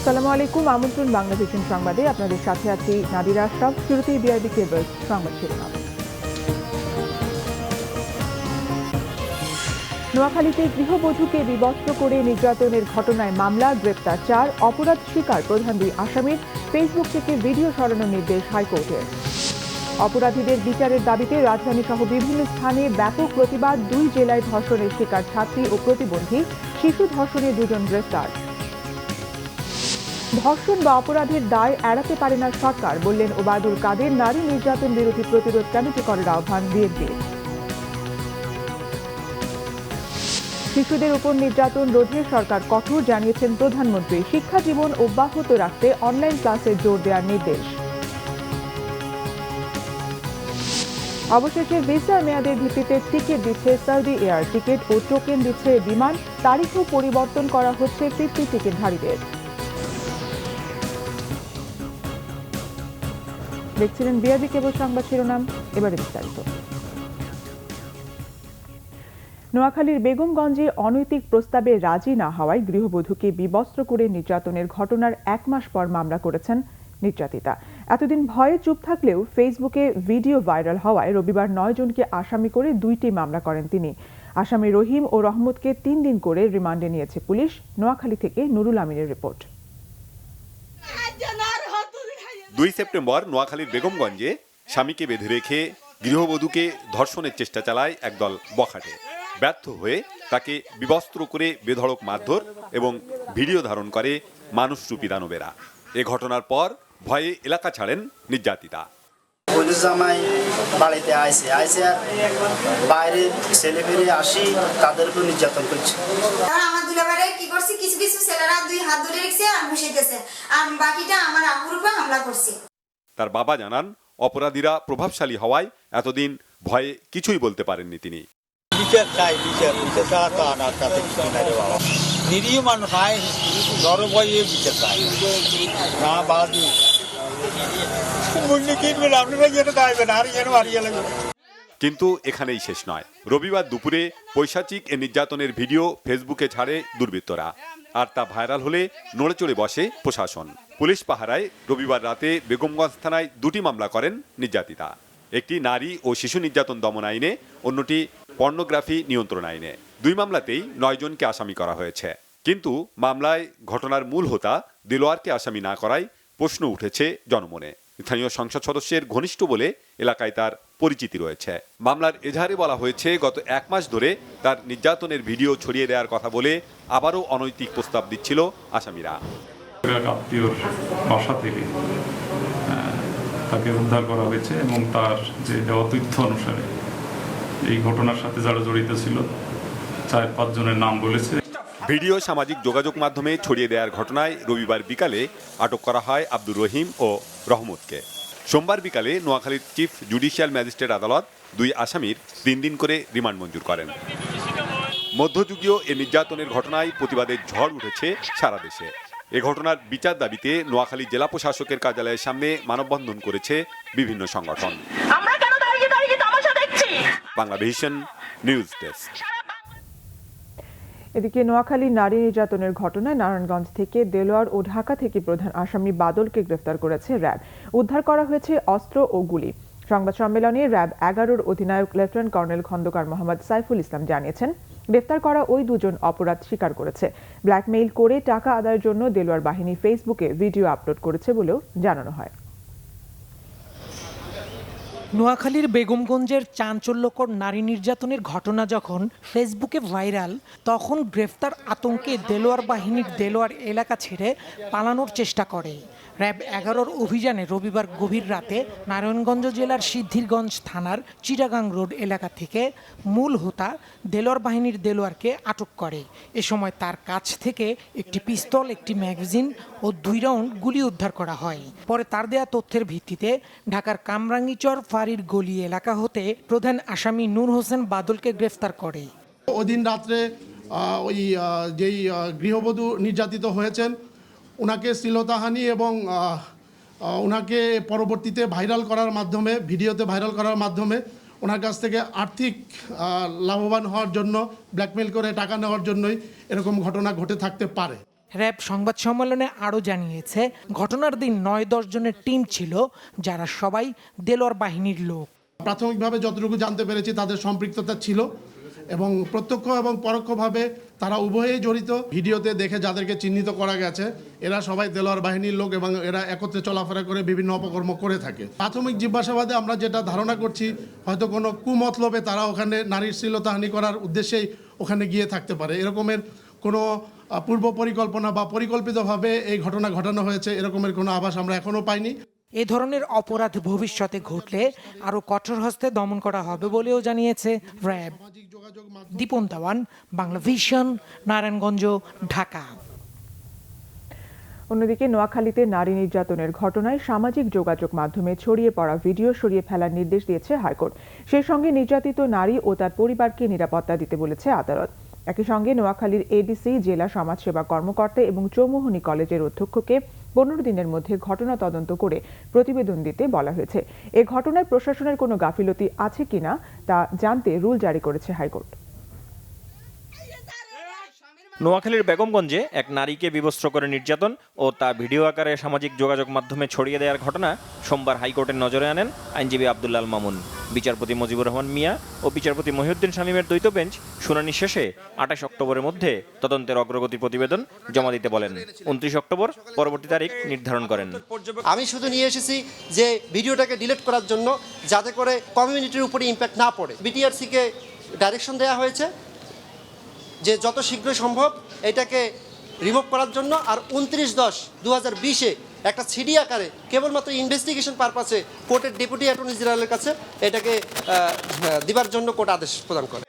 আসসালামু আলাইকুম, আমন্ত্রণ বাংলাদেশের সংবাদে আপনাদের সাথে আছি নাদিরা আশরাফ। শুরুতেই বিআরবি কেবল সংবাদ শিরোনাম। নোয়াখালীতে গৃহবধূকে বিবস্ত্র করে নির্যাতনের ঘটনায় মামলা, গ্রেপ্তার 4, অপরাধ স্বীকার প্রধান 2 আসামির। ফেসবুক থেকে ভিডিও সরানোর নির্দেশ হাইকোর্টের। অপরাধীদের বিচারের দাবিতে রাজধানী সহ বিভিন্ন স্থানে ব্যাপক প্রতিবাদ। 2 জেলায় ধর্ষণের শিকার ছাত্রী ও প্রতিবন্ধী, শিশু ধর্ষণে 2 জন গ্রেফতার। ধর্ষণ বা অপরাধের দায় এড়াতে পারে না সরকার, বললেন ওবায়দুল কাদের। নারী নির্যাতন বিরোধী প্রতিরোধ কমিটি করার আহ্বান বিএনপির। শিশুদের উপর নির্যাতন রোধে সরকার কঠোর, জানিয়েছেন প্রধানমন্ত্রী। শিক্ষা জীবন অব্যাহত রাখতে অনলাইন ক্লাসে জোর দেওয়ার নির্দেশ। অবশেষে ভিসা মেয়াদের ভিত্তিতে টিকিট দিচ্ছে সৌদি এয়ার। টিকিট ও টোকেন দিচ্ছে বিমান। তারিখও পরিবর্তন করা হচ্ছে ফিরতি টিকিটধারীদের। দেখছিলেন বিআরবি কেবল সংবাদ শিরোনাম, এবারে বিস্তারিত। নোয়াখালীর বেগমগঞ্জে অনৈতিক প্রস্তাবে রাজি না হওয়ায় গৃহবধূকে বিবস্ত্র করে নির্যাতনের ঘটনার 1 মাস পর মামলা করেছেন নির্যাতিতা। এতদিন ভয়ে চুপ থাকলেও ফেসবুকে ভিডিও ভাইরাল হওয়ায় রবিবার 9 জনকে আসামি করে 2টি মামলা করেন তিনি। আসামি রহিম ও রহমতকে 3 দিন করে রিমান্ডে নিয়েছে পুলিশ। নোয়াখালী থেকে নুরুল আমিনের রিপোর্ট। 2 সেপ্টেম্বর নোয়াখালীর বেগমগঞ্জে স্বামীকে বেঁধে রেখে গৃহবধূকে ধর্ষণের চেষ্টা চালায় একদল বখাটে। ব্যর্থ হয়ে তাকে বিবস্ত্র করে বেধড়ক মারধর এবং ভিডিও ধারণ করে মানুষরূপী দানবেরা। এ ঘটনার পর ভয়ে এলাকা ছাড়েন নির্যাতিতা। জামাই বাড়িতে আইসে বাইরে ছেলে মেয়ে আসি তাদের উপর নির্যাতন করছে। আমার দুলাভাইরে কি করছে, কিছু কিছু ছেলেরা 2 হাত ধরে রেখেছে আর বসেইতেছে, আর বাকিটা আমার আম্মুর উপর হামলা করছে। তার বাবা জানান, অপরাধীরা প্রভাবশালী হওয়ায় এতদিন ভয়ে কিছুই বলতে পারেননি তিনি। বিচার চাই, বিচার ছাড়া তো আনার কাছে কিছু নাই রে বাবা। নিরীহ মানুষ হয় নরভয়ে বিচার চাই না বাদি কিন্তু এখানেই শেষ নয়। রবিবার দুপুরে পৈশাচিক এ নির্যাতনের ভিডিও ফেসবুকে ছাড়ে দুর্বৃত্তরা, আর তা ভাইরাল হলে নড়েচড়ে বসে প্রশাসন। পুলিশ পাহারায় রবিবার রাতে বেগমগঞ্জ থানায় 2টি মামলা করেন নির্যাতিতা। একটি নারী ও শিশু নির্যাতন দমন আইনে, অন্যটি পর্নোগ্রাফি নিয়ন্ত্রণ আইনে। 2 মামলাতেই 9 জনকে আসামি করা হয়েছে। কিন্তু মামলায় ঘটনার মূল হোতা দেলোয়ারকে আসামি না করায় প্রশ্ন উঠেছে জনমনে। স্থানীয় সংসদ সদস্যের ঘনিষ্ঠ বলে এলাকায় তার পরিচিতি রয়েছে। মামলার এজাহারে বলা হয়েছে, গত 1 মাস ধরে তার নির্যাতনের ভিডিও ছড়িয়ে দেওয়ার কথা বলে আবারও অনৈতিক প্রস্তাব দিচ্ছিল আসামিরা। আত্মীয়র বাসা থেকে তাকে উদ্ধার করা হয়েছে এবং তার যে দেওয়া তথ্য অনুসারে এই ঘটনার সাথে যারা জড়িত ছিল 4-5 জনের নাম বলেছে। ভিডিও সামাজিক যোগাযোগ মাধ্যমে ছড়িয়ে দেওয়ার ঘটনায় রবিবার বিকালে আটক করা হয় আব্দুর রহিম ও রহমতকে। সোমবার বিকালে নোয়াখালীর চিফ জুডিশিয়াল ম্যাজিস্ট্রেট আদালত 2 আসামির 3 দিন করে রিমান্ড মঞ্জুর করেন। মধ্যযুগীয় এ নির্যাতনের ঘটনায় প্রতিবাদের ঝড় উঠেছে সারা দেশে। এ ঘটনার বিচার দাবিতে নোয়াখালী জেলা প্রশাসকের কার্যালয়ের সামনে মানববন্ধন করেছে বিভিন্ন সংগঠন। Banglavision news desk. এদিকে নোয়াখালী নারী নির্যাতনের ঘটনায় নারায়ণগঞ্জ থেকে দেলোয়ার ও ঢাকা থেকে প্রধান আসামি বাদলকে গ্রেফতার করেছে র্যাব। উদ্ধার করা হয়েছে অস্ত্র ও গুলি। সংবাদ সম্মেলনে র্যাব 11-র অধিনায়ক লেফটেন্যান্ট কর্নেল খন্দকার মোহাম্মদ সাইফুল ইসলাম জানিয়েছেন, গ্রেফতার করা ওই 2 জন অপরাধ স্বীকার করেছে। ব্ল্যাকমেইল করে টাকা আদায়ের জন্য দেলোয়ার বাহিনী ফেসবুকে ভিডিও আপলোড করেছে বলেও জানানো হয়। নোয়াখালীর বেগমগঞ্জের চাঞ্চল্যকর নারী নির্যাতনের ঘটনা যখন ফেসবুকে ভাইরাল, তখন গ্রেফতার আতঙ্কে দেলোয়ার বাহিনীর দেলোয়ার এলাকা ছেড়ে পালানোর চেষ্টা করে। র্যাব 11-র অভিযানে রবিবার গভীর রাতে নারায়ণগঞ্জ জেলার সিদ্ধিরগঞ্জ থানার চিটাগাং রোড এলাকা থেকে মূল হোতা দেলোয়ার বাহিনীর দেলোয়ারকে আটক করে। এ সময় তার কাছ থেকে একটি পিস্তল, একটি ম্যাগাজিন ও 2 রাউন্ড গুলি উদ্ধার করা হয়। পরে তার দেয়া তথ্যের ভিত্তিতে ঢাকার কামরাঙ্গীচর ফাঁড়ির গলি এলাকা হতে প্রধান আসামি নূর হোসেন বাদলকে গ্রেফতার করে। ওদিন রাত্রে ওই যেই গৃহবধূ নির্যাতিত হয়েছেন ওনাকে শ্লীলতাহানি এবং ওনাকে পরবর্তীতে ভাইরাল করার মাধ্যমে, ভিডিওতে ভাইরাল করার মাধ্যমে ওনার কাছ থেকে আর্থিক লাভবান হওয়ার জন্য, ব্ল্যাকমেল করে টাকা নেওয়ার জন্যই এরকম ঘটনা ঘটে থাকতে পারে। র্যাব সংবাদ সম্মেলনে আরও জানিয়েছে, ঘটনার দিন ৯-১০ জনের টিম ছিল, যারা সবাই দেলোয়ার বাহিনীর লোক। প্রাথমিকভাবে যতটুকু জানতে পেরেছি তাদের সম্পৃক্ততা ছিল এবং প্রত্যক্ষ এবং পরোক্ষভাবে তারা উভয়েই জড়িত। ভিডিওতে দেখে যাদেরকে চিহ্নিত করা গেছে এরা সবাই দেলোয়ার বাহিনীর লোক এবং এরা একত্রে চলাফেরা করে বিভিন্ন অপকর্ম করে থাকে। প্রাথমিক জিজ্ঞাসাবাদে আমরা যেটা ধারণা করছি, হয়তো কোনো কুমতলবে তারা ওখানে নারীর শ্লীলতাহানি করার উদ্দেশ্যেই ওখানে গিয়ে থাকতে পারে। এরকমের কোনো পূর্ব পরিকল্পনা বা পরিকল্পিতভাবে এই ঘটনা ঘটানো হয়েছে এরকমের কোনো আভাস আমরা এখনও পাইনি। এ ধরনের অপরাধ ভবিষ্যতে ঘটলে আরও কঠোর হস্তে দমন করা হবে বলেও জানিয়েছে র্যাব। দীপন দেওয়ান, বাংলা ভিশন, নারায়ণগঞ্জ, ঢাকা। অন্যদিকে নোয়াখালীতে নারী নির্যাতনের ঘটনায় সামাজিক যোগাযোগ মাধ্যমে ছড়িয়ে পড়া ভিডিও সরিয়ে ফেলার নির্দেশ দিয়েছে হাইকোর্ট। সেই সঙ্গে নির্যাতিত নারী ও তার পরিবারকে নিরাপত্তা দিতে বলেছে আদালত। একই সঙ্গে নোয়াখালীর এডিসি, জেলা সমাজসেবা কর্মকর্তা এবং চৌমুহনী কলেজের অধ্যক্ষকে 15 দিনের মধ্যে ঘটনা তদন্ত করে প্রতিবেদন দিতে বলা হয়েছে। এ ঘটনায় প্রশাসনের কোনো গাফিলতি আছে কিনা তা জানতে রুল জারি করেছে হাইকোর্ট। নোয়াখালীর বেগমগঞ্জে এক নারীকে বিবস্ত্র করে নির্যাতন ও তা ভিডিও আকারে সামাজিক যোগাযোগ মাধ্যমে ছড়িয়ে দেওয়ার ঘটনা সোমবার হাইকোর্টের নজরে আনেন আইনজীবী আব্দুল্লাহ আল মামুন। বিচারপতি মুজিবুর রহমান মিয়া ও বিচারপতি মহিউদ্দিন শামীমের দ্বৈত বেঞ্চ শুনানি শেষে 28 অক্টোবরের মধ্যে তদন্তের অগ্রগতি প্রতিবেদন জমা দিতে বলেন। 29 অক্টোবর পরবর্তী তারিখ নির্ধারণ করেন। আমি শুধু নিয়ে এসেছি যে ভিডিওটাকে ডিলিট করার জন্য, যাতে করে কমিউনিটির উপরে ইম্প্যাক্ট না পড়ে। বিটিআরসিকে ডাইরেকশন দেওয়া হয়েছে যে যত শীঘ্রই সম্ভব এটাকে রিমুভ করার জন্য, আর 29/10/2020-এ একটা সিডি আকারে কেবলমাত্র ইনভেস্টিগেশন পারপাসে কোর্টের ডেপুটি অ্যাটর্নি জেনারেলের কাছে এটাকে দিবার জন্য কোর্ট আদেশ প্রদান করে।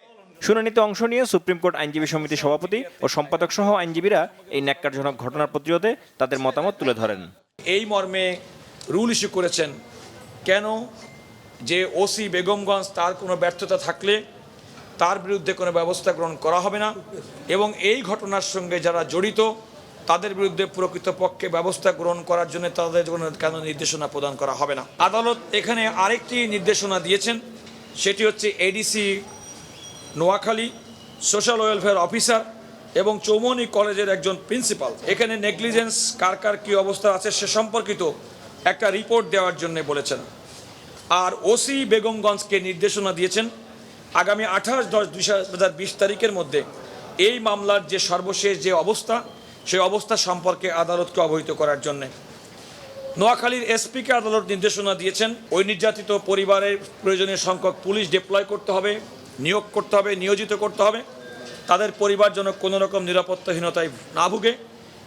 শুনানিতে অংশ নিয়ে সুপ্রিম কোর্ট আইনজীবী সমিতির সভাপতি ও সম্পাদক সহ আইনজীবীরা এই ন্যাক্কারজনক ঘটনার প্রতিরোধে তাদের মতামত তুলে ধরেন। এই মর্মে রুল ইস্যু করেছেন কেন যে ওসি বেগমগঞ্জ তার কোনো ব্যর্থতা থাকলে তার বিরুদ্ধে কোনো ব্যবস্থা গ্রহণ করা হবে না এবং এই ঘটনার সঙ্গে যারা জড়িত তাদের বিরুদ্ধে প্রকৃতপক্ষে ব্যবস্থা গ্রহণ করার জন্য তাদের কেন নির্দেশনা প্রদান করা হবে না। আদালত এখানে আরেকটি নির্দেশনা দিয়েছেন, সেটি হচ্ছে ADC Noakhali, social welfare officer এবং চৌমুহনী কলেজের একজন প্রিন্সিপাল এখানে নেগলিজেন্স কার কার কী অবস্থা আছে সে সম্পর্কিত একটা রিপোর্ট দেওয়ার জন্য বলেছেন। আর ওসি বেগমগঞ্জকে নির্দেশনা দিয়েছেন আগামী 28/10/2020 তারিখের মধ্যে এই মামলার যে সর্বশেষ যে অবস্থা সেই অবস্থা সম্পর্কে আদালতকে অবহিত করার জন্য। নোয়াখালীর এসপিকে আদালত নির্দেশনা দিয়েছেন ওই নির্যাতিত পরিবারের প্রয়োজনীয় সংখ্যক পুলিশ ডিপ্লয় করতে হবে, নিয়োগ করতে হবে, নিয়োজিত করতে হবে, তাদের পরিবার যেন কোনো রকম নিরাপত্তাহীনতায় না ভুগে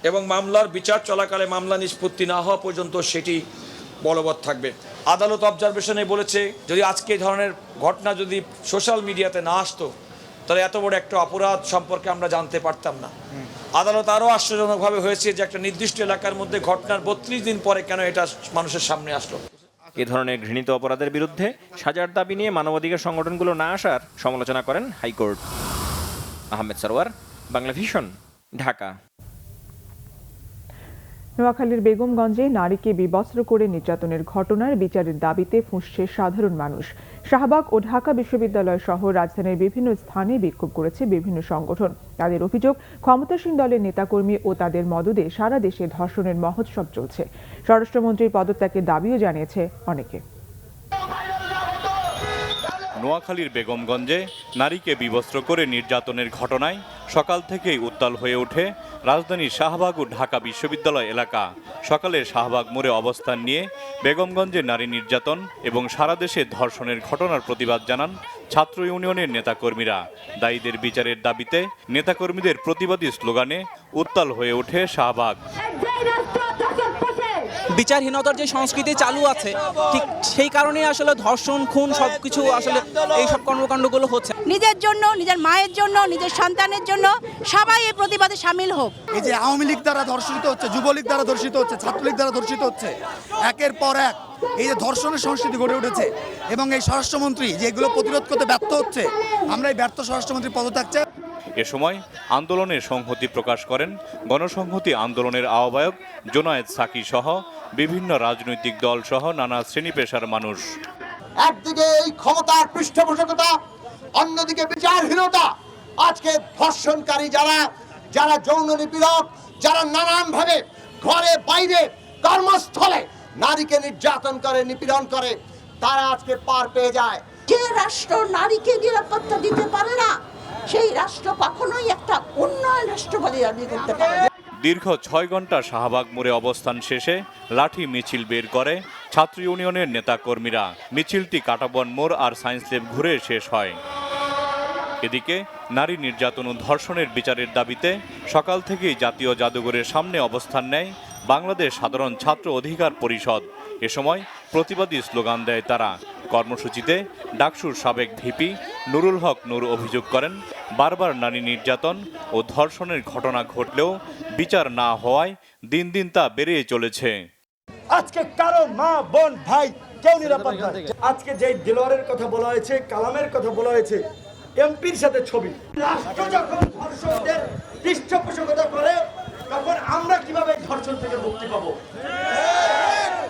এবং মামলার বিচার চলাকালে মামলা নিষ্পত্তি না হওয়া পর্যন্ত সেটি বলবৎ থাকবে। আদালত অবজারভেশনে বলেছে যদি আজকে এই ধরনের ঘটনা যদি সোশ্যাল মিডিয়াতে না আসতো তাহলে এত বড় একটা অপরাধ সম্পর্কে আমরা জানতে পারতাম না। আদালত আরও আশ্চর্যজনকভাবে হয়েছে যে একটা নির্দিষ্ট এলাকার মধ্যে ঘটনার 32 দিন পরে কেন এটা মানুষের সামনে আসলো। এ ধরনের ঘৃণিত অপরাধের বিরুদ্ধে সাজার দাবি নিয়ে মানবাধিকার সংগঠনগুলো না আসার সমালোচনা করেন হাইকোর্ট। আহমেদ সরওয়ার, বাংলা ভিশন, ঢাকা। নোয়াখালীর বেগমগঞ্জে নারীকে বিবস্ত্র করে নির্যাতনের ঘটনার বিচারের দাবিতে ফুঁসছে সাধারণ মানুষ। শাহবাগ ও ঢাকা বিশ্ববিদ্যালয় সহ রাজধানীর বিভিন্ন স্থানে বিক্ষোভ করেছে বিভিন্ন সংগঠন। তাদের অভিযোগ, ক্ষমতাসীন দলের নেতাকর্মী ও তাদের মদদে সারা দেশে ধর্ষণের মহোৎসব চলছে। স্বরাষ্ট্রমন্ত্রীর পদত্যাগের দাবিও জানিয়েছে অনেকে। নোয়াখালীর বেগমগঞ্জে নারীকে বিবস্ত্র করে নির্যাতনের ঘটনায় সকাল থেকেই উত্তাল হয়ে ওঠে রাজধানীর শাহবাগ ও ঢাকা বিশ্ববিদ্যালয় এলাকা। সকালে শাহবাগ মোড়ে অবস্থান নিয়ে বেগমগঞ্জে নারী নির্যাতন এবং সারা দেশে ধর্ষণের ঘটনার প্রতিবাদ জানান ছাত্র ইউনিয়নের নেতাকর্মীরা। দায়ীদের বিচারের দাবিতে নেতাকর্মীদের প্রতিবাদী স্লোগানে উত্তাল হয়ে ওঠে শাহবাগ। বিচারহীনতার যে সংস্কৃতি চালু আছে ঠিক সেই কারণেই আসলে ধর্ষণ, খুন সবকিছু আসলে এই সব কর্মকাণ্ডগুলো হচ্ছে। নিজের জন্য, নিজের মায়ের জন্য, নিজের সন্তানের জন্য সবাই এই প্রতিবাদে সামিল হোক। এই যে আওয়ামী লীগ দ্বারা ধর্ষিত হচ্ছে, যুবলীগ দ্বারা ধর্ষিত হচ্ছে, ছাত্রলীগ দ্বারা ধর্ষিত হচ্ছে, একের পর এক এই যে ধর্ষণের সংস্কৃতি গড়ে উঠেছে এবং এই স্বরাষ্ট্রমন্ত্রী যে এগুলো প্রতিরোধ করতে ব্যর্থ হচ্ছে, আমরা এই ব্যর্থ স্বরাষ্ট্রমন্ত্রী পদত্যাগ চাই। এ সময় আন্দোলনের সংহতি প্রকাশ করেন গণসংহতি আন্দোলনের আহ্বায়ক জোনায়েদ সাকি সহ বিভিন্ন রাজনৈতিক দল সহ নানা শ্রেণী পেশার মানুষ। একদিকে এই ক্ষমতার পৃষ্ঠপোষকতা, অন্যদিকে বিচারহীনতা। আজকে ধর্ষণকারী যারা যারা যৌন নিপীড়ক, যারা নানানভাবে ঘরে বাইরে কর্মস্থলে নারীকে নির্যাতন করে, নিপীড়ন করে, তারা আজকে পার পেয়ে যায়। যে রাষ্ট্র নারীকে নিরাপত্তা দিতে পারে না, সেই রাষ্ট্র কখনোই একটা উন্নয়ন রাষ্ট্র বলে দাবি করতে পারে না। দীর্ঘ 6 ঘন্টা শাহবাগ মোড়ে অবস্থান শেষে লাঠি মিছিল বের করে ছাত্র ইউনিয়নের নেতাকর্মীরা। মিছিলটি কাটাবন মোড় আর সায়েন্স ল্যাব ঘুরে শেষ হয়। এদিকে নারী নির্যাতন ও ধর্ষণের বিচারের দাবিতে সকাল থেকেই জাতীয় জাদুঘরের সামনে অবস্থান নেয় বাংলাদেশ সাধারণ ছাত্র অধিকার পরিষদ। এ সময় প্রতিবাদী স্লোগান দেয় তারা। কর্মসূচিতে ডাকসুর সাবেক ভিপি নুরুল হক নূর অভিযোগ করেন, বারবার নারী নির্যাতন ও ধর্ষণের ঘটনা ঘটলেও বিচার না হওয়ায় দিন দিন তা বেড়েই চলেছে। আজকে কারো মা বোন ভাই কেউ নিরাপদ নয়। আজকে যে দেলোয়ারের কথা বলা হয়েছে, কালামের কথা বলা হয়েছে, এমপির সাথে ছবি। রাষ্ট্র যখন ধর্ষকদের পৃষ্ঠপোষকতা করে, তখন আমরা কিভাবে ধর্ষণ থেকে মুক্তি পাবো?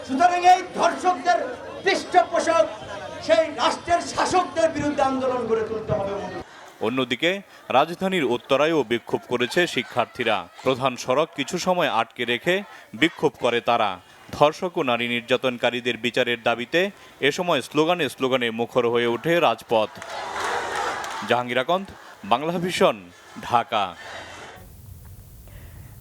সুতরাং এই ধর্ষকদের পৃষ্ঠপোষক সেই রাষ্ট্রের শাসকদের বিরুদ্ধে আন্দোলন গড়ে তুলতে হবে। অন্যদিকে রাজধানীর উত্তরায়ও বিক্ষোভ করেছে শিক্ষার্থীরা। প্রধান সড়ক কিছু সময় আটকে রেখে বিক্ষোভ করে তারা। ধর্ষক ও নারী নির্যাতনকারীদের বিচারের দাবিতে এ সময় স্লোগানে স্লোগানে মুখর হয়ে ওঠে রাজপথ। জাহাঙ্গীর আকন্দ, বাংলা ভিশন, ঢাকা।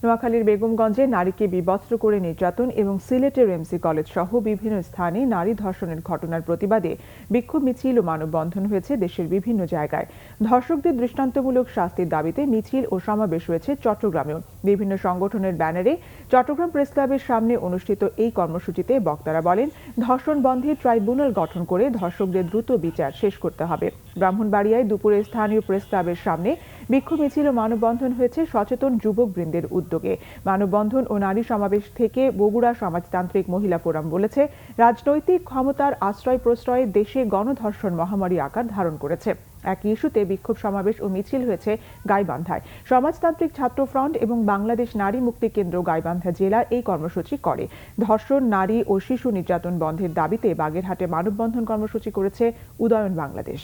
নোয়াখালীর বেগমগঞ্জে নারীকে বিবস্ত্র করে নির্যাতন এবং সিলেটের এমসি কলেজ সহ বিভিন্ন স্থানে নারী ধর্ষণের ঘটনার প্রতিবাদে বিক্ষোভ মিছিল ও মানববন্ধন হয়েছে দেশের বিভিন্ন জায়গায়। ধর্ষকদের দৃষ্টান্তমূলক শাস্তির দাবিতে মিছিল ও সমাবেশ হয়েছে চট্টগ্রামেও। বিভিন্ন সংগঠনের ব্যানারে চট্টগ্রাম প্রেস ক্লাবের সামনে অনুষ্ঠিত এই কর্মসূচিতে বক্তারা বলেন, ধর্ষণ বন্ধে ট্রাইব্যুনাল গঠন করে ধর্ষকদের দ্রুত বিচার শেষ করতে হবে। ব্রাহ্মণবাড়িয়ায় দুপুরে স্থানীয় প্রেস ক্লাবের সামনে বিক্ষোভ মিছিল ও মানববন্ধন হয়েছে সচেতন যুবকবৃন্দের উদ্যোগে। মানববন্ধন ও নারী সমাবেশ থেকে বগুড়া সমাজতান্ত্রিক মহিলা ফোরাম বলেছে, রাজনৈতিক ক্ষমতার আশ্রয় প্রশ্রয়ে দেশে গণধর্ষণ মহামারী আকার ধারণ করেছে। একই ইস্যুতে বিক্ষোভ সমাবেশ ও মিছিল হয়েছে গাইবান্ধায়। সমাজতান্ত্রিক ছাত্র ফ্রন্ট এবং বাংলাদেশ নারী মুক্তি কেন্দ্র গাইবান্ধা জেলা এই কর্মসূচি করে। ধর্ষণ, নারী ও শিশু নির্যাতন বন্ধের দাবিতে বাগেরহাটে মানববন্ধন কর্মসূচি করেছে উদয়ন বাংলাদেশ।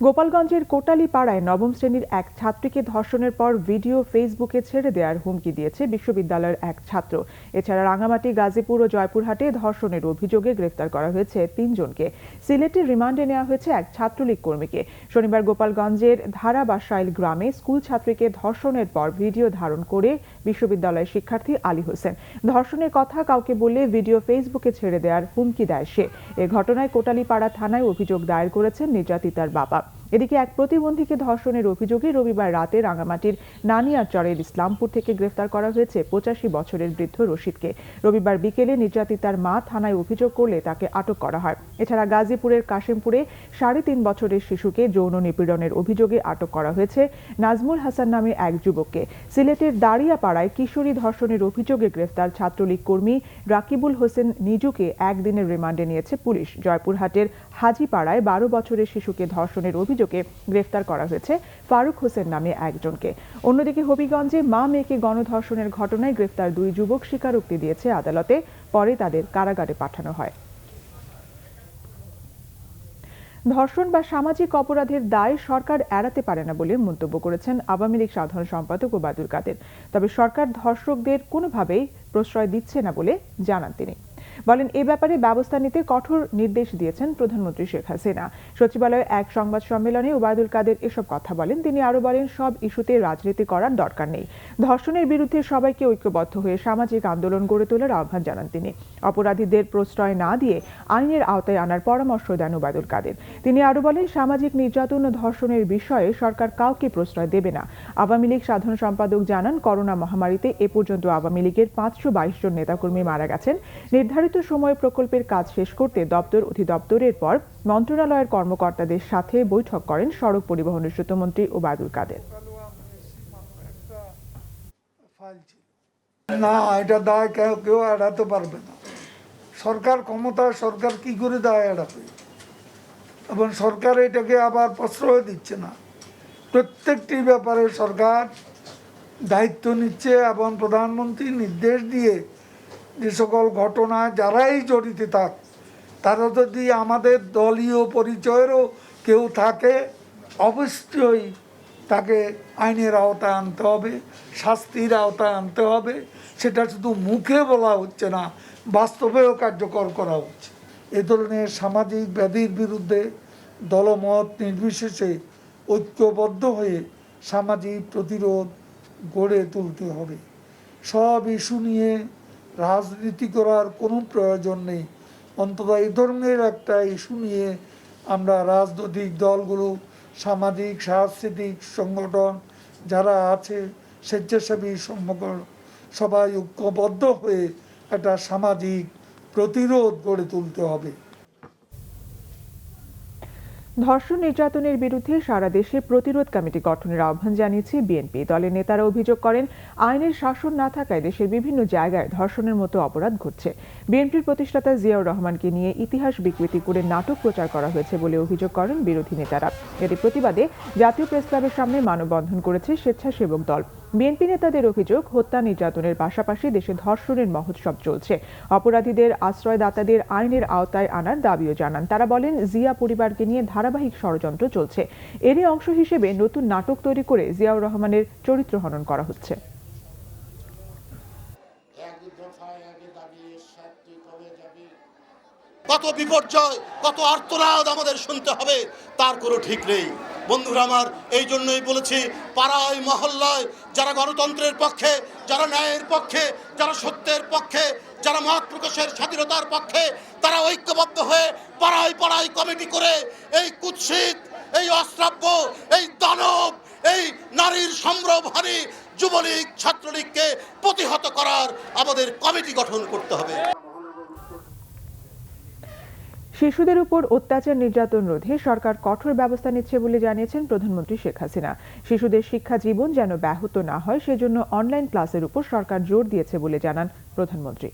গোপালগঞ্জের কোটালী পাড়ায় নবম শ্রেণীর এক ছাত্রীকে ধর্ষণের পর ভিডিও ফেসবুকে ছেড়ে দেওয়ার হুমকি দিয়েছে বিশ্ববিদ্যালয়ের এক ছাত্র। এছাড়া রাঙামাটি, গাজীপুর ও জয়পুরহাটে ধর্ষণের অভিযোগে গ্রেফতার করা হয়েছে ৩ জনকে। সিলেটে রিমান্ডে নেওয়া হয়েছে এক ছাত্রলীগ কর্মীকে। শনিবার গোপালগঞ্জের ধারাবাসাইল গ্রামে স্কুল ছাত্রীকে ধর্ষণের পর ভিডিও ধারণ করে বিশ্ববিদ্যালয়ের শিক্ষার্থী আলী হোসেন। ধর্ষণের কথা কাউকে বললে ভিডিও ফেসবুকে ছেড়ে দেওয়ার হুমকি দেয় সে। এ ঘটনায় কোটালীপাড়া থানায় অভিযোগ দায়ের করেছেন নির্যাতিতার বাবা। এদিকে এক প্রতিবন্ধীকে ধর্ষণের অভিযোগে রবিবার রাতে রাঙামাটির নানিয়ারচরের ইসলামপুর থেকে গ্রেফতার করা হয়েছে 85 বছরের বৃদ্ধ রশিদকে। রবিবার বিকেলে নির্যাতিতার মা থানায় অভিযোগ করলে তাকে আটক করা হয়। এছাড়া গাজীপুরের কাশিমপুরে 3.5 বছরের শিশুকে যৌন নিপীড়নের অভিযোগে আটক করা হয়েছে নাজমুল হাসান নামে এক যুবককে। সিলেটের দাঁড়িয়াপাড়ায় কিশোরী ধর্ষণের অভিযোগে গ্রেফতার ছাত্রলীগ কর্মী রাকিবুল হোসেন নিজুকে একদিনের রিমান্ডে নিয়েছে পুলিশ। জয়পুরহাটের হাজিপাড়ায় 12 বছরের শিশুকে ধর্ষণের অভিযোগে গ্রেফতার করা হয়েছে ফারুক হোসেন নামে একজনকে। অন্যদিকে হবিগঞ্জে মা মেয়েকে গণধর্ষণের ঘটনায় গ্রেফতার 2 যুবক স্বীকারোক্তি দিয়েছে আদালতে। পরে তাদের কারাগারে পাঠানো হয়। ধর্ষণ বা সামাজিক অপরাধের দায় সরকার এড়াতে পারে না বলে মন্তব্য করেছেন আওয়ামী লীগ সাধারণ সম্পাদক ওবায়দুল কাদের। তবে সরকার ধর্ষকদের কোনোভাবেই প্রশ্রয় দিচ্ছে না বলে জানান তিনি। বলেন, এ ব্যাপারে ব্যবস্থা নিতে কঠোর নির্দেশ দিয়েছেন প্রধানমন্ত্রী শেখ হাসিনা। সচিবালয়ে এক সংবাদ সম্মেলনে ওবায়দুল কাদের এসব কথা বলেন। তিনি আরো বলেন, সব ইস্যুতে রাজনীতি করার দরকার নেই। ধর্ষণের বিরুদ্ধে সবাইকে ঐক্যবদ্ধ হয়ে সামাজিক আন্দোলন গড়ে তোলার আহ্বান জানান তিনি। অপরাধীদের প্রশ্রয় না দিয়ে আইনের আওতায় আনার পরামর্শ দেন ওবায়দুল কাদের। তিনি আরো বলেন, সামাজিক নির্যাতন ও ধর্ষণের বিষয়ে সরকার কাউকে প্রশ্রয় দেবে না। আওয়ামী লীগ সাধারণ সম্পাদক জানান, করোনা মহামারীতে এ পর্যন্ত আওয়ামী লীগের 522 জন নেতাকর্মী মারা গেছেন। নির্ধারিত সময়ে প্রকল্পের কাজ শেষ করতে দপ্তর অধিদপ্তরের পর মন্ত্রণালয়ের কর্মকর্তাদের সাথে বৈঠক করেন সড়ক পরিবহন সেতুমন্ত্রী ওবায়দুল কাদের। না, এটা দায় কেউ এড়াতে পারবে না। সরকার ক্ষমতা, সরকার কি করে দায় এড়াবে? এবং সরকার এটাকে আবার প্রশ্রয় দিচ্ছে না। প্রত্যেকটি ব্যাপারে সরকার দায়িত্ব নিচ্ছে এবং প্রধানমন্ত্রী নির্দেশ দিয়ে যে সকল ঘটনায় যারাই জড়িত থাক, তারা যদি আমাদের দলীয় পরিচয়েরও কেউ থাকে, অবশ্যই তাকে আইনের আওতায় আনতে হবে, শাস্তির আওতায় আনতে হবে। সেটা শুধু মুখে বলা হচ্ছে না, বাস্তবেও কার্যকর করা হচ্ছে। এ ধরনের সামাজিক ব্যাধির বিরুদ্ধে দলমত নির্বিশেষে ঐক্যবদ্ধ হয়ে সামাজিক প্রতিরোধ গড়ে তুলতে হবে। সব ইস্যু নিয়ে রাজনীতি করার কোনো প্রয়োজন নেই। অন্তত এই ধরনের একটা ইস্যু নিয়ে আমরা রাজনৈতিক দলগুলো, সামাজিক সাংস্কৃতিক সংগঠন যারা আছে, স্বেচ্ছাসেবী সংগঠন, সবাই ঐক্যবদ্ধ হয়ে একটা সামাজিক প্রতিরোধ গড়ে তুলতে হবে। ধর্ষণ নির্যাতনের বিরুদ্ধে সারা দেশে প্রতিরোধ কমিটি গঠনের আহ্বান জানিয়েছে বিএনপি। দলের নেতারা অভিযোগ করেন, আইনের শাসন না থাকায় দেশের বিভিন্ন জায়গায় ধর্ষণের মতো অপরাধ ঘটছে। বিএনপির প্রতিষ্ঠাতা জিয়াউর রহমানকে নিয়ে ইতিহাস বিকৃতি করে নাটক প্রচার করা হয়েছে বলে অভিযোগ করেন বিরোধী নেতারা। এর প্রতিবাদে জাতীয় প্রেসক্লাবের সামনে মানববন্ধন করেছে স্বেচ্ছাসেবক দল। বিএনপি নেতাদের অভিযোগ, হত্যা নির্যাতনের পাশাপাশি দেশে ধর্ষণের মহোৎসব চলছে। অপরাধীদের আশ্রয়দাতাদের আইনের আওতায় আনার দাবিও জানান তারা। বলেন, জিয়া পরিবারকে নিয়ে ধারাবাহিক ষড়যন্ত্র চলছে। এরই অংশ হিসেবে নতুন নাটক তৈরি করে জিয়াউর রহমানের চরিত্র হনন করা হচ্ছে। কত বিপর্যয়, কত আর্তনাদ আমাদের শুনতে হবে তার কোনো ঠিক নেই। বন্ধুরা আমার, এই জন্যই বলেছি, পাড়ায় মহল্লায় যারা গণতন্ত্রের পক্ষে, যারা ন্যায়ের পক্ষে, যারা সত্যের পক্ষে, যারা মত প্রকাশের স্বাধীনতার পক্ষে, তারা ঐক্যবদ্ধ হয়ে পাড়ায় পাড়ায় কমিটি করে এই কুৎসিত, এই অশ্রাব্য, এই দানব, এই নারীর সম্ভ্রমহারী যুবলীগ ছাত্রলীগকে প্রতিহত করার আমাদের কমিটি গঠন করতে হবে। শিশুদের উপর অত্যাচার নির্যাতন রোধে সরকার কঠোর ব্যবস্থা নিচ্ছে বলে জানিয়েছেন প্রধানমন্ত্রী শেখ হাসিনা। শিশুদের শিক্ষা জীবন যেন ব্যাহত না হয় সেজন্য অনলাইন ক্লাসের উপর সরকার জোর দিয়েছে বলে জানান প্রধানমন্ত্রী।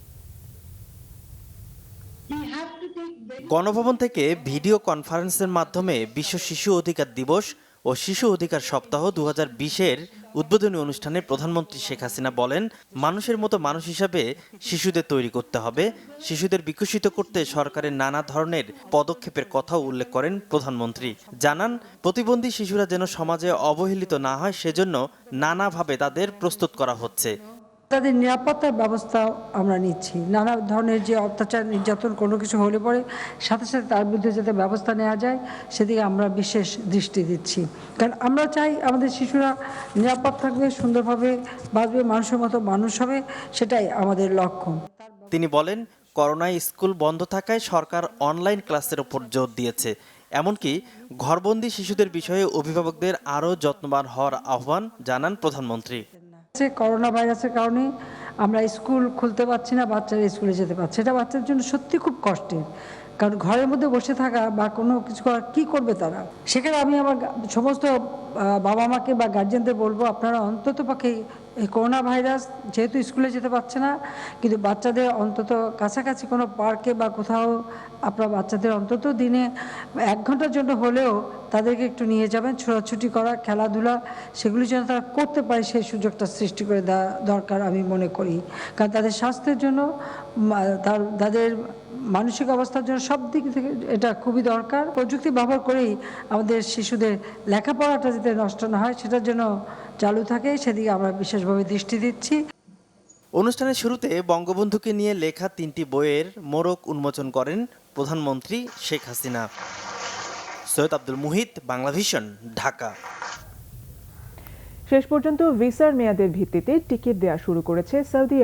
গণভবন থেকে ভিডিও কনফারেন্সের মাধ্যমে বিশ্ব শিশু অধিকার দিবস ও শিশু অধিকার সপ্তাহ 2020-এর উদ্বোধনী অনুষ্ঠানে প্রধানমন্ত্রী শেখ হাসিনা বলেন, মানুষের মতো মানুষ হিসাবে শিশুদের তৈরি করতে হবে। শিশুদের বিকশিত করতে সরকারের নানা ধরনের পদক্ষেপের কথাও উল্লেখ করেন প্রধানমন্ত্রী। জানান, প্রতিবন্ধী শিশুরা যেন সমাজে অবহেলিত না হয় সেজন্য নানাভাবে তাদের প্রস্তুত করা হচ্ছে। তাদের নিরাপত্তার ব্যবস্থা আমরা নিচ্ছি। নানা ধরনের যে অত্যাচার নির্যাতন কোনো কিছু হলে পরে সাথে সাথে তার বিরুদ্ধে যাতে ব্যবস্থা নেওয়া যায় সেদিকে আমরা বিশেষ দৃষ্টি দিচ্ছি। কারণ আমরা চাই আমাদের শিশুরা নিরাপদ থাকবে, সুন্দরভাবে বাঁচবে, মানুষের মতো মানুষ হবে, সেটাই আমাদের লক্ষ্য। তিনি বলেন, করোনায় স্কুল বন্ধ থাকায় সরকার অনলাইন ক্লাসের উপর জোর দিয়েছে। এমনকি ঘরবন্দি শিশুদের বিষয়ে অভিভাবকদের আরও যত্নবান হওয়ার আহ্বান জানান প্রধানমন্ত্রী। করোনা ভাইরাসের কারণে আমরা স্কুল খুলতে পারছি না, বাচ্চারা স্কুলে যেতে পারছে। এটা বাচ্চার জন্য সত্যি খুব কষ্টের, কারণ ঘরের মধ্যে বসে থাকা বা কোনো কিছু করা, কী করবে তারা? সেখানে আমি আমার সমস্ত বাবা মাকে বা গার্জেনদের বলবো, আপনারা অন্তত পক্ষে এই করোনা ভাইরাস যেহেতু স্কুলে যেতে পারছে না, কিন্তু বাচ্চাদের অন্তত কাছাকাছি কোনো পার্কে বা কোথাও আপনার বাচ্চাদের অন্তত দিনে 1 ঘন্টার জন্য হলেও তাদেরকে একটু নিয়ে যাবেন। ছোটাছুটি করা, খেলাধুলা, সেগুলি যেন তারা করতে পারে সেই সুযোগটা সৃষ্টি করে দেওয়া দরকার আমি মনে করি। কারণ তাদের স্বাস্থ্যের জন্য, তাদের মানসিক অবস্থার জন্য সব দিক থেকে এটা খুবই দরকার। প্রযুক্তি ব্যবহার করেই আমাদের শিশুদের লেখাপড়াটা যাতে নষ্ট না হয় সেটার জন্য চালু থাকে, সেদিকে আমরা বিশেষভাবে দৃষ্টি দিচ্ছি। অনুষ্ঠানের শুরুতে বঙ্গবন্ধুকে নিয়ে লেখা 3টি বইয়ের মোড়ক উন্মোচন করেন প্রধানমন্ত্রী শেখ হাসিনা। সৈয়দ আব্দুল মুহিত, বাংলাভিশন, ঢাকা। শেষ পর্যন্ত ভিসার মেয়াদের ভিত্তিতে টিকিট দেওয়া শুরু করেছে সৌদি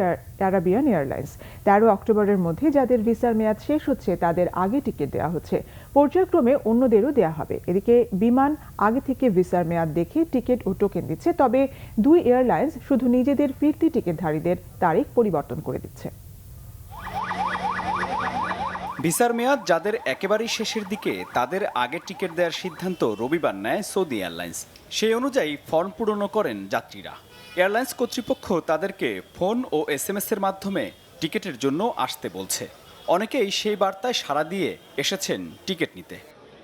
আরাবিয়ান এয়ারলাইন্স। 13 অক্টোবরের মধ্যে যাদের ভিসার মেয়াদ শেষ হচ্ছে তাদের আগে টিকিট দেওয়া হচ্ছে। পর্যায়ক্রমে অন্যদেরও দেওয়া হবে। এদিকে বিমান আগে থেকে ভিসার মেয়াদ দেখে টিকিট ও টোকেন দিচ্ছে, তবে 2 এয়ারলাইন্স শুধু নিজেদের ফিরতি টিকিটধারীদের তারিখ পরিবর্তন করে দিচ্ছে। ভিসার মেয়াদ যাদের একেবারেই শেষের দিকে তাদের আগে টিকিট দেওয়ার সিদ্ধান্ত রবিবার নেয় সৌদি এয়ারলাইন্স। সেই অনুযায়ী ফর্ম পূরণ করেন যাত্রীরা। এয়ারলাইন্স কর্তৃপক্ষ তাদেরকে ফোন ও SMS এর মাধ্যমে টিকিটের জন্য আসতে বলছে। অনেকেই সেই বার্তায় সাড়া দিয়ে এসেছেন টিকিট নিতে।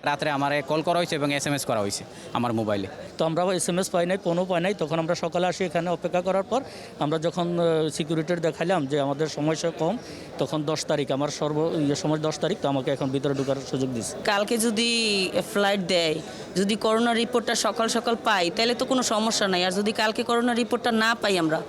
রাত্রে আমার কল করা হয়েছে এবং SMS করা হয়েছে আমার মোবাইলে। তো আমরা SMS পাই নাই, ফোনও পাই নাই। তখন আমরা সকালে আসি এখানে অপেক্ষা করার পর আমরা যখন সিকিউরিটির দেখাইলাম যে আমাদের সমস্যা কম, তখন 10 তারিখ আমার সময় 10 তারিখ, তো আমাকে এখন ভিতরে ঢোকার সুযোগ দিচ্ছে। কালকে যদি ফ্লাইট দেয়, যদি করোনা রিপোর্টটা সকাল সকাল পাই তাহলে তো কোনো সমস্যা নাই। আর যদি কালকে করোনা রিপোর্টটা না পাই আমরা,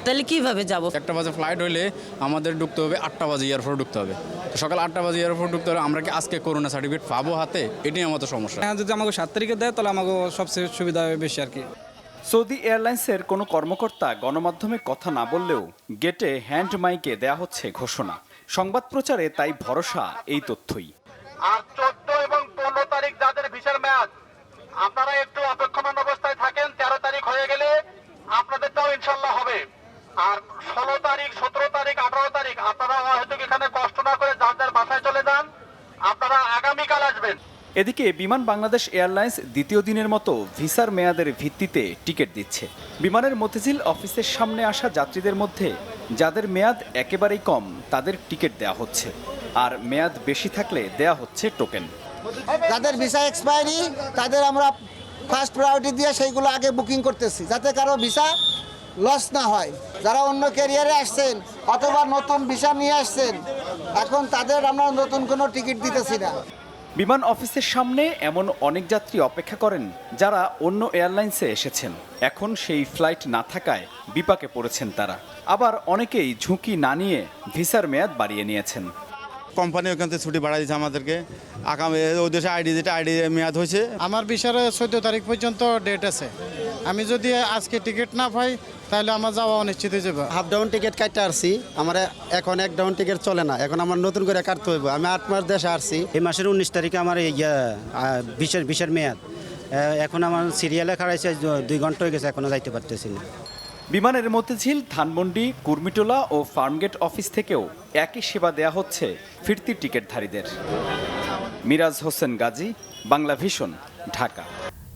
তাহলে কিভাবে যাব? 1টা বাজে ফ্লাইট হইলে আমাদের ঢুকতে হবে 8টা বাজে এয়ারপোর্ট ঢুকতে হবে। তো সকাল 8টা বাজে এয়ারপোর্ট ঢুকতে হলে আমরা কি আজকে করোনা সার্টিফিকেট পাবো হাতে? এটাই আমাদের সমস্যা। যদি আমাকে 7 তারিখে দেয় তাহলে আমাকে সবচেয়ে সুবিধা হবে বেশি আর কি। সৌদি এয়ারলাইন্সের কোনো কর্মকর্তা গণমাধ্যমে কথা না বললেও গেটে হ্যান্ড মাইকে দেয়া হচ্ছে ঘোষণা। সংবাদ প্রচারে তাই ভরসা এই তথ্যই। আর 14 এবং 15 তারিখ যাদের ভিসার মেয়াদ, আপনারা একটু অপেক্ষমান অবস্থায় থাকেন। 13 তারিখ হয়ে গেলে আপনাদেরটাও ইনশাল্লাহ হবে। আর 16 তারিখ, 17 তারিখ, 18 তারিখ আপনারা হয়তো এখানে কষ্ট না করে যার যার বাসায় চলে যান। আপনারা আগামীকাল আসবেন। এদিকে বিমান বাংলাদেশ এয়ারলাইন্স দ্বিতীয় দিনের মতো ভিসার মেয়াদের ভিত্তিতে টিকিট দিচ্ছে। বিমানের মতিঝিল অফিসের সামনে আসা যাত্রীদের মধ্যে যাদের মেয়াদ একেবারেই কম তাদের টিকিট দেওয়া হচ্ছে, আর মেয়াদ বেশি থাকলে দেয়া হচ্ছে টোকেন। যাদের ভিসা এক্সপায়ারি তাদের আমরা ফার্স্ট প্রায়োরিটি দিয়ে সেইগুলো আগে বুকিং করতেছি, যাতে কারো ভিসা লস না হয়। যারা অন্য ক্যারিয়ারে আসছেন অথবা নতুন ভিসা নিয়ে আসছেন, এখন তাদের আমরা নতুন কোনো টিকিট দিতেছি না। বিমান অফিসের সামনে এমন অনেক যাত্রী অপেক্ষা করেন যারা অন্য এয়ারলাইন্সে এসেছেন। এখন সেই ফ্লাইট না থাকায় বিপাকে পড়েছেন তারা। আবার অনেকেই ঝুঁকি না নিয়ে ভিসার মেয়াদ বাড়িয়ে নিয়েছেন। কোম্পানি ওখান থেকে ছুটি বাড়াই দিয়েছে আমাদেরকে। আগামী ওই দেশে আইডি মেয়াদ হয়েছে। আমার ভিসার 14 তারিখ পর্যন্ত ডেট আছে। আমি যদি আজকে টিকিট না পাই তাহলে আমার যাওয়া অনিশ্চিত হয়ে যাবে। হাফ ডাউন টিকিট কাটতে আসছি, আমার এখন 1 ডাউন টিকিট চলে না, এখন আমার নতুন করে কাটতে হইব। আমি 8 মাস দেশে আসছি। এই মাসের 19 তারিখে আমার ভিসার মেয়াদ। এখন আমার সিরিয়ালে খাড়াইছে 2 ঘন্টা হয়ে গেছে, এখনো যাইতে পারতেছি না। বিমানের মতিঝিল, ধানমন্ডি, কুর্মিটোলা ও ফার্মগেট অফিস থেকেও একই সেবা দেয়া হচ্ছে ফিরতি টিকিটধারীদের। মিরাজ হোসেন গাজী, বাংলা ভিশন, ঢাকা।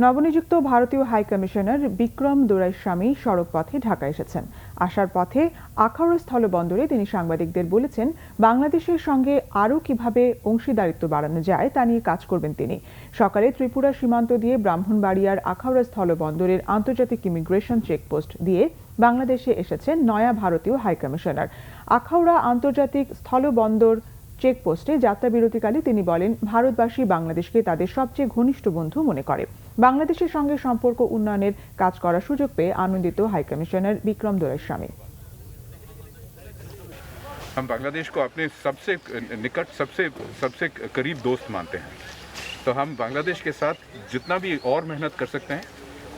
নবনিযুক্ত ভারতীয় হাই কমিশনার বিক্রম দোরাইস্বামী সড়ক পথে ঢাকা এসেছেন। আসার পথে আখাউড়া স্থলবন্দরে তিনি সাংবাদিকদের বলেছেন, বাংলাদেশের সঙ্গে আরও কিভাবে অংশীদারিত্ব বাড়ানো যায় তা নিয়ে কাজ করবেন তিনি। সকালে ত্রিপুরা সীমান্ত দিয়ে ব্রাহ্মণবাড়িয়ার আখাউড়া স্থলবন্দরের আন্তর্জাতিক ইমিগ্রেশন চেকপোস্ট দিয়ে বাংলাদেশে এসেছেন নয়া ভারতীয় হাই কমিশনার। আখাউড়া আন্তর্জাতিক স্থলবন্দর চেকপোস্টে যাত্রা বিরতিকালে তিনি বলেন, ভারতবাসী বাংলাদেশকে তাদের সবচেয়ে ঘনিষ্ঠ বন্ধু মনে করে। বাংলাদেশের সঙ্গে সম্পর্ক উন্নয়নের কাজ করার সুযোগ পেয়ে আনন্দিত হাই কমিশনার বিক্রম দোরাইস্বামী। हम बांग्लादेश को अपने सबसे निकट सबसे करीब दोस्त मानते हैं, तो हम बांग्लादेश के साथ जितना भी और मेहनत कर सकते हैं,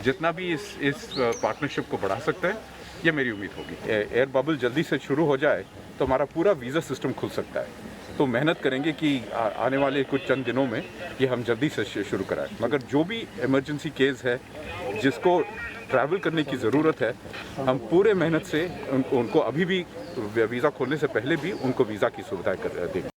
जितना भी इस पार्टनरशिप को बढ़ा सकते हैं, ये मेरी उम्मीद होगी। एयर बबल जल्दी से शुरू हो जाए तो हमारा पूरा वीज़ा सिस्टम खुल सकता है। तो मेहनत करेंगे कि आने वाले कुछ चंद दिनों में ये हम जल्दी से शुरू कराएं। मगर जो भी इमरजेंसी केस है जिसको ट्रैवल करने की ज़रूरत है, हम पूरे मेहनत से उनको अभी भी वीज़ा खोलने से पहले भी उनको वीज़ा की सुविधा देंगे।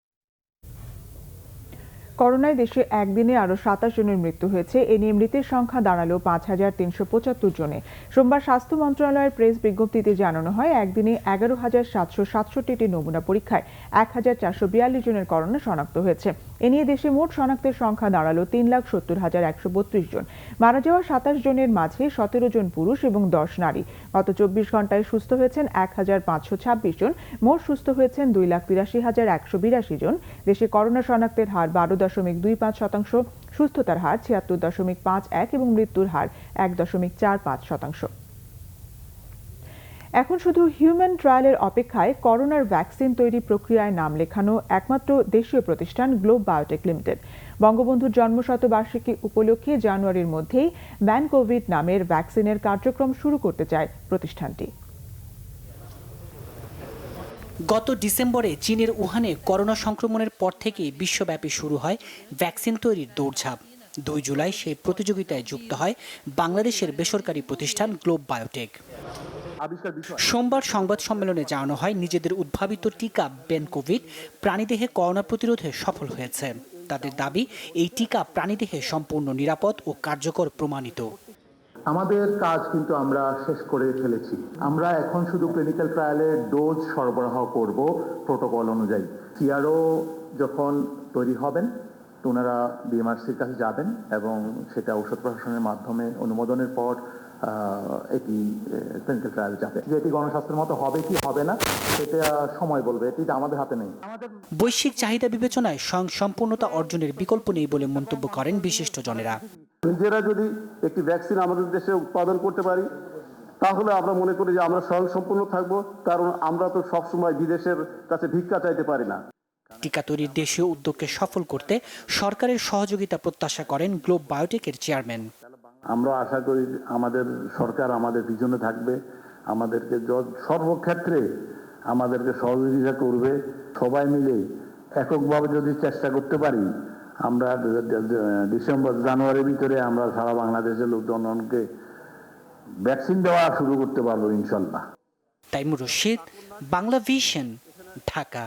করোনায় দেশে একদিনে আরও 27 জনের মৃত্যু হয়েছে। এ নিয়ে মৃতের সংখ্যা দাঁড়ালো 5375 জনে। সোমবার স্বাস্থ্য মন্ত্রণালয়ের প্রেস বিজ্ঞপ্তিতে জানানো হয়, একদিনে 11,767টি নমুনা পরীক্ষায় 1442 জনের করোনা শনাক্ত হয়েছে। এ নিয়ে দেশে মোট শনাক্তের সংখ্যা দাঁড়ালো 3,70,132 জন। মারা যাওয়া 27 জনের মাঝে 17 জন পুরুষ এবং 10 নারী। গত 24 ঘন্টায় সুস্থ হয়েছেন 1,526 জন। মোট সুস্থ হয়েছেন 2,83,182 জন। দেশে করোনা শনাক্তের হার 12.25%, সুস্থতার হার 76.51 এবং মৃত্যুর হার 1.45%। এখন শুধু হিউম্যান ট্রায়ালের অপেক্ষায় করোনার ভ্যাকসিন তৈরি প্রক্রিয়ায় নাম লেখানো একমাত্র দেশীয় প্রতিষ্ঠান গ্লোব বায়োটেক লিমিটেড। বঙ্গবন্ধুর জন্মশতবার্ষিকী উপলক্ষে জানুয়ারির মধ্যেই ভ্যানকোভিড নামের ভ্যাকসিনের কার্যক্রম শুরু করতে চায় প্রতিষ্ঠানটি। গত ডিসেম্বরে চীনের উহানে করোনা সংক্রমণের পর থেকেই বিশ্বব্যাপী শুরু হয় ভ্যাকসিন তৈরির দৌড়ঝাঁপ। 2 জুলাই সেই প্রতিযোগিতায় যুক্ত হয় বাংলাদেশের বেসরকারি প্রতিষ্ঠান গ্লোব বায়োটেক। সোমবার সংবাদ সম্মেলনে জানানো হয়, নিজেদের উদ্ভাবিত টিকা ভ্যানকোভিড প্রাণীদেহে করোনা প্রতিরোধে সফল হয়েছে। তাদের দাবি, এই টিকা প্রাণীদেহে সম্পূর্ণ নিরাপদ ও কার্যকর প্রমাণিত। আমাদের কাজ কিন্তু আমরা শেষ করে ফেলেছি। আমরা এখন শুধু ক্লিনিক্যাল ট্রায়ালের ডোজ সরবরাহ করব প্রোটোকল অনুযায়ী। সিআরও যখন তৈরি হবেন তো ওনারা বিএমআরসির কাছে যাবেন এবং সেটা ঔষধ প্রশাসনের মাধ্যমে অনুমোদনের পর এটি ক্লিনিক্যাল ট্রায়াল যাবে। যে এটি গণস্বাস্থ্যের মতো হবে কি হবে না সেটা সময় বলবে, এটি আমাদের হাতে নেই। বৈশ্বিক চাহিদা বিবেচনায় স্বয়ংসম্পূর্ণতা অর্জনের বিকল্প নেই বলে মন্তব্য করেন বিশিষ্টজনেরা। নিজেরা যদি একটি ভ্যাকসিন আমাদের দেশে উৎপাদন করতে পারি তাহলে আমরা মনে করি যে আমরা স্বয়ংসম্পূর্ণ থাকবো, কারণ আমরা তো সবসময় বিদেশের কাছে ভিক্ষা চাইতে পারি না। টিকা তৈরির দেশীয় উদ্যোগকে সফল করতে সরকারের সহযোগিতা প্রত্যাশা করেন গ্লোব বায়োটেকের চেয়ারম্যান। আমরা আশা করি আমাদের সরকার আমাদের পিছনে থাকবে, আমাদেরকে সর্বক্ষেত্রে আমাদেরকে সহযোগিতা করবে। সবাই মিলে এককভাবে যদি চেষ্টা করতে পারি, আমরা জানুয়ারির ভিতরে আমরা সারা বাংলাদেশের লোকজনকে ভ্যাকসিন দেওয়া শুরু করতে পারবো ইনশাল্লাহ। তাইমুর রশিদ, বাংলা ভিশন, ঢাকা।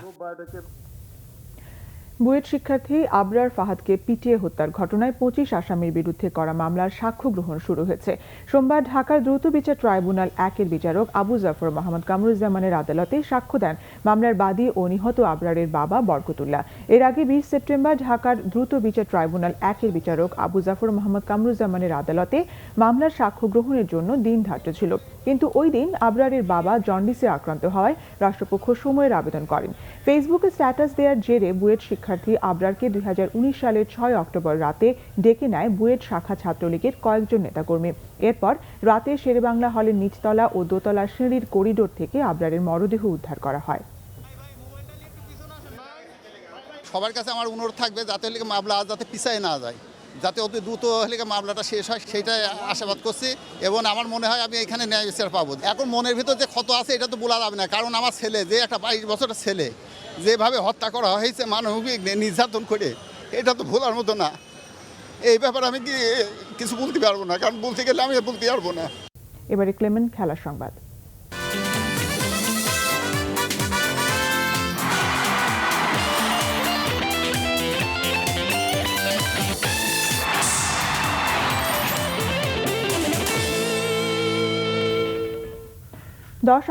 বুয়েট শিক্ষার্থী আবরার ফাহাদকে পিটিয়ে হত্যার ঘটনায় 25 আসামির বিরুদ্ধে করা মামলার সাক্ষ্য গ্রহণ শুরু হয়েছে। সোমবার ঢাকার দ্রুত বিচার ট্রাইব্যুনাল 1-এর বিচারক আবু জাফর মোহাম্মদ কামরুজ্জামানের আদালতে সাক্ষ্য দেন মামলার বাদী ও নিহত আবরারের বাবা বরকতুল্লাহ। এর আগে 20 সেপ্টেম্বর ঢাকার দ্রুত বিচার ট্রাইব্যুনাল 1-এর বিচারক আবু জাফর মোহাম্মদ কামরুজ্জামানের আদালতে মামলার সাক্ষ্য গ্রহণের জন্য দিন ধার্য ছিল, কিন্তু ওই দিন আবরারের বাবা জন্ডিসে আক্রান্ত হওয়ায় রাষ্ট্রপক্ষ সময়ের আবেদন করেন। ফেসবুকে স্ট্যাটাস দেওয়ার জেরে বুয়েট শিক্ষার্থী আবরারকে 2019 সালের 6 অক্টোবর রাতে ডেকে নেয় বুয়েট শাখা ছাত্রলীগের কয়েকজন নেতাকর্মী। এরপর রাতে শেরেবাংলা হলের নিচতলা ও দোতলা সিঁড়ির করিডোর থেকে আবরারের মরদেহ উদ্ধার করা হয়। সবার কাছে আমার অনুরোধ থাকবে যাতে মামলা যাতে পিছায় না যায়, যাতে অতি দ্রুত হলে মামলাটা শেষ হয়, সেইটাই আশাবাদ করছি এবং আমার মনে হয় আমি এখানে ন্যায় বিচার পাবো। এখন মনের ভিতর যে ক্ষত আছে এটা তো বলা যাবে না, কারণ আমার ছেলে যে একটা 22 বছরের ছেলে যেভাবে হত্যা করা হয়েছে মানবিক নির্যাতন করে, এটা তো ভোলার মতো না। এই ব্যাপারে আমি কিছু বলতে পারবো না, কারণ বলতে গেলে আমি বলতে পারবো না। এবারে ক্লেমেন্ট খেলার সংবাদ।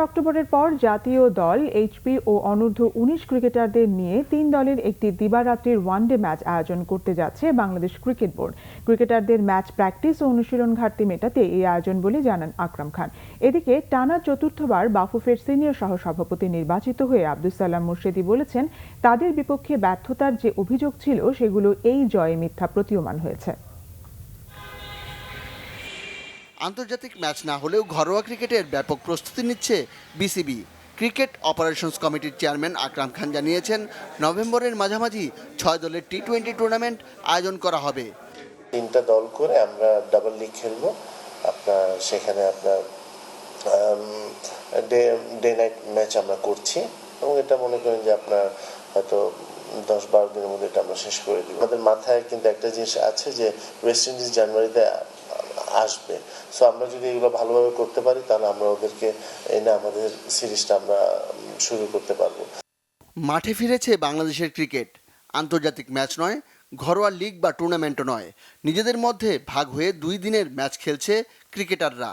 অক্টোবরের পর জাতীয় দল, এইচপি ও অনূর্ধ্ব-19 ক্রিকেটারদের নিয়ে 3 দলের একটি দিবারাত্রির ওয়ানডে ম্যাচ আয়োজন করতে যাচ্ছে বাংলাদেশ ক্রিকেট বোর্ড। ক্রিকেটারদের ম্যাচ প্র্যাকটিস ও অনুশীলন ঘাটতি মেটাতে এই আয়োজন বলে জানান আকরাম খান। এদিকে টানা চতুর্থবার বাফুফের সিনিয়র সহসভাপতি নির্বাচিত হয়ে আব্দুস সালাম মুর্শেদী বলেছেন, তাদের বিপক্ষে ব্যর্থতার যে অভিযোগ ছিল সেগুলো এই জয়ে মিথ্যা প্রতীয়মান হয়েছে। আন্তর্জাতিক ম্যাচ না হলেও ঘরোয়া ক্রিকেটের ব্যাপক প্রস্তুতি নিচ্ছে বিসিবি। ক্রিকেট অপারেশনস কমিটির চেয়ারম্যান আকরাম খান জানিয়েছেন, নভেম্বরের মাঝামাঝি 6 দলের টি-20 টুর্নামেন্ট আয়োজন করা হবে। 3টা দল করে আমরা ডাবল লিগ খেলবো। আপনার সেখানে আপনার ডে নাইট ম্যাচ আমরা করছি এবং এটা মনে করেন যে আপনার হয়তো 10-12 দিনের মধ্যে এটা আমরা শেষ করে দিব। আমাদের মাথায় কিন্তু একটা জিনিস আছে যে ওয়েস্ট ইন্ডিজ জানুয়ারিতে আসবে, সো আমরা যদি এগুলো ভালোভাবে করতে পারি তাহলে আমরা ওদেরকে এনে আমাদের সিরিজটা আমরা শুরু করতে পারবো। মাঠে ফিরেছে বাংলাদেশের ক্রিকেট। আন্তর্জাতিক ম্যাচ নয়, ঘরোয়া লিগ বা টুর্নামেন্টও নয়, নিজেদের মধ্যে ভাগ হয়ে 2 দিনের ম্যাচ খেলছে ক্রিকেটাররা।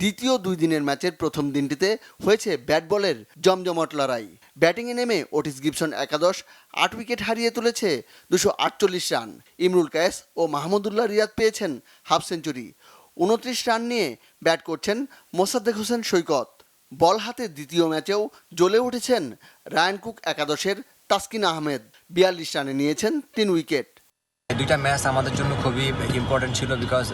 দ্বিতীয় 2 দিনের ম্যাচের প্রথম দিনটিতে হয়েছে ব্যাট বলের জমজমট লড়াই। ব্যাটিংয়ে নেমে ওটিস গিবসন একাদশ 8 উইকেট হারিয়ে তুলেছে 248 রান। ইমরুল কায়েস ও মাহমুদুল্লাহ রিয়াদ পেয়েছেন হাফ সেঞ্চুরি। 29 রান নিয়ে ব্যাট করছেন মোসাদ্দেক হোসেন সৈকত। বল হাতে দ্বিতীয় ম্যাচেও জ্বলে উঠেছেন রায়ান কুক একাদশের তাসকিন আহমেদ। 42 রানে নিয়েছেন 3 উইকেট। 2টা ম্যাচ আমাদের জন্য খুবই ইম্পর্টেন্ট ছিল, বিকজ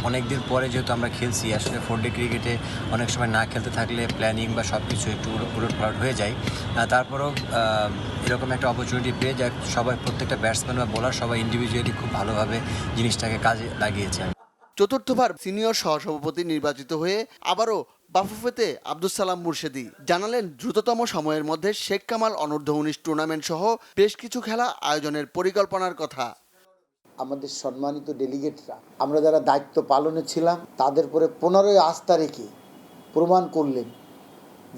অনেক দিন পরে যেহেতু আমরা খেলছি, আসলে 4 ডে ক্রিকেটে অনেক সময় না খেলতে থাকলে প্ল্যানিং বা সব কিছু একটু উলটপালট হয়ে যায়। তারপরেও এরকম একটা অপরচুনিটি পেয়ে যায়, সবাই প্রত্যেকটা ব্যাটসম্যান বা বোলার সবাই ইন্ডিভিজুয়ালি খুব ভালোভাবে জিনিসটাকে কাজে লাগিয়েছে। চতুর্থবার সিনিয়র সহসভাপতি নির্বাচিত হয়ে আবারও বাফুফেতে আব্দুস সালাম মুর্শেদী জানালেন, দ্রুততম সময়ের মধ্যে শেখ কামাল অনূর্ধ্ব-19 টুর্নামেন্ট সহ বেশ কিছু খেলা আয়োজনের পরিকল্পনার কথা। আমাদের সম্মানিত ডেলিগেটরা, আমরা যারা দায়িত্ব পালনে ছিলাম তাদের পরে 15ই আস্থা রেখে প্রমাণ করলেন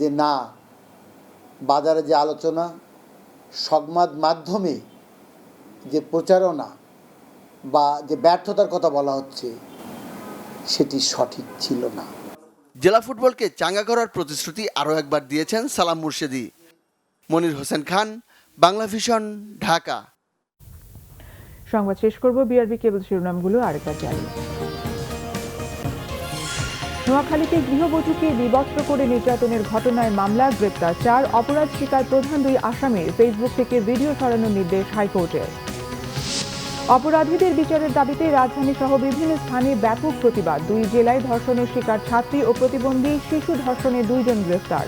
যে না, বাজারে যে আলোচনা, সংবাদ মাধ্যমে যে প্রচারণা বা যে ব্যর্থতার কথা বলা হচ্ছে সেটি সঠিক ছিল না। জেলা ফুটবলকে চাঙ্গা করার প্রতিশ্রুতি আরও একবার দিয়েছেন সালাম মুর্শেদী। মনির হোসেন খান, বাংলা ভিশন, ঢাকা। সংবাদ শেষ করব বিআরবি কেবল শিরোনামগুলো আরেকবার জানি। নোয়াখালীতে গৃহবধূকে বিবস্ত্র করে নির্যাতনের ঘটনায় মামলা, গ্রেপ্তার 4, অপরাধ স্বীকার প্রধান 2 আসামির, ফেসবুক থেকে ভিডিও সরানোর নির্দেশ হাইকোর্টের। অপরাধীদের বিচারের দাবিতে রাজধানী সহ বিভিন্ন স্থানে ব্যাপক প্রতিবাদ, 2 জেলায় ধর্ষণের শিকার ছাত্রী ও প্রতিবন্ধী শিশু ধর্ষণে 2 জন গ্রেফতার।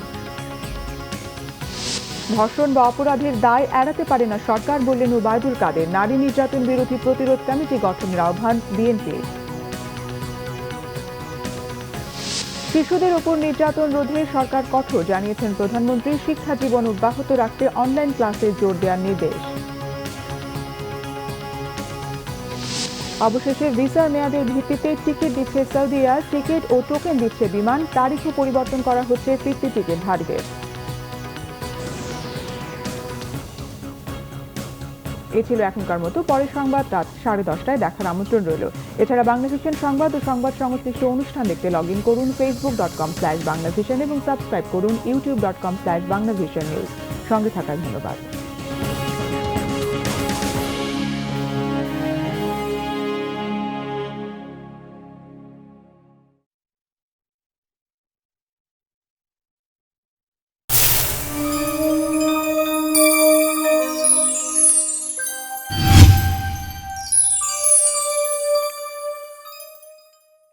ধর্ষণ বা অপরাধের দায় এড়াতে পারে না সরকার, বললেন ওবায়দুল কাদের। নারী নির্যাতন বিরোধী প্রতিরোধ কমিটি গঠনের আহ্বান বিএনপি। শিশুদের ওপর নির্যাতন রোধে সরকার কঠোর, জানিয়েছেন প্রধানমন্ত্রী। শিক্ষা জীবন অব্যাহত রাখতে অনলাইন ক্লাসে জোর দেওয়ার নির্দেশ। অবশেষে ভিসার মেয়াদের ভিত্তিতে টিকিট দিচ্ছে সৌদি এয়ার, টিকিট ও টোকেন দিচ্ছে বিমান, তারিখও পরিবর্তন করা হচ্ছে ফিরতি টিকিট ধারীদের। এ ছিল এখনকার মতো। পরের সংবাদ রাত 10:30টায় দেখার আমন্ত্রণ রইল। এছাড়া বাংলাভিশন সংবাদ ও সংবাদ সংশ্লিষ্ট অনুষ্ঠান দেখতে লগ ইন করুন facebook.com/বাংলাভিশন এবং সাবস্ক্রাইব করুন youtube.com/বাংলাভিশন নিউজ। সঙ্গে থাকার ধন্যবাদ।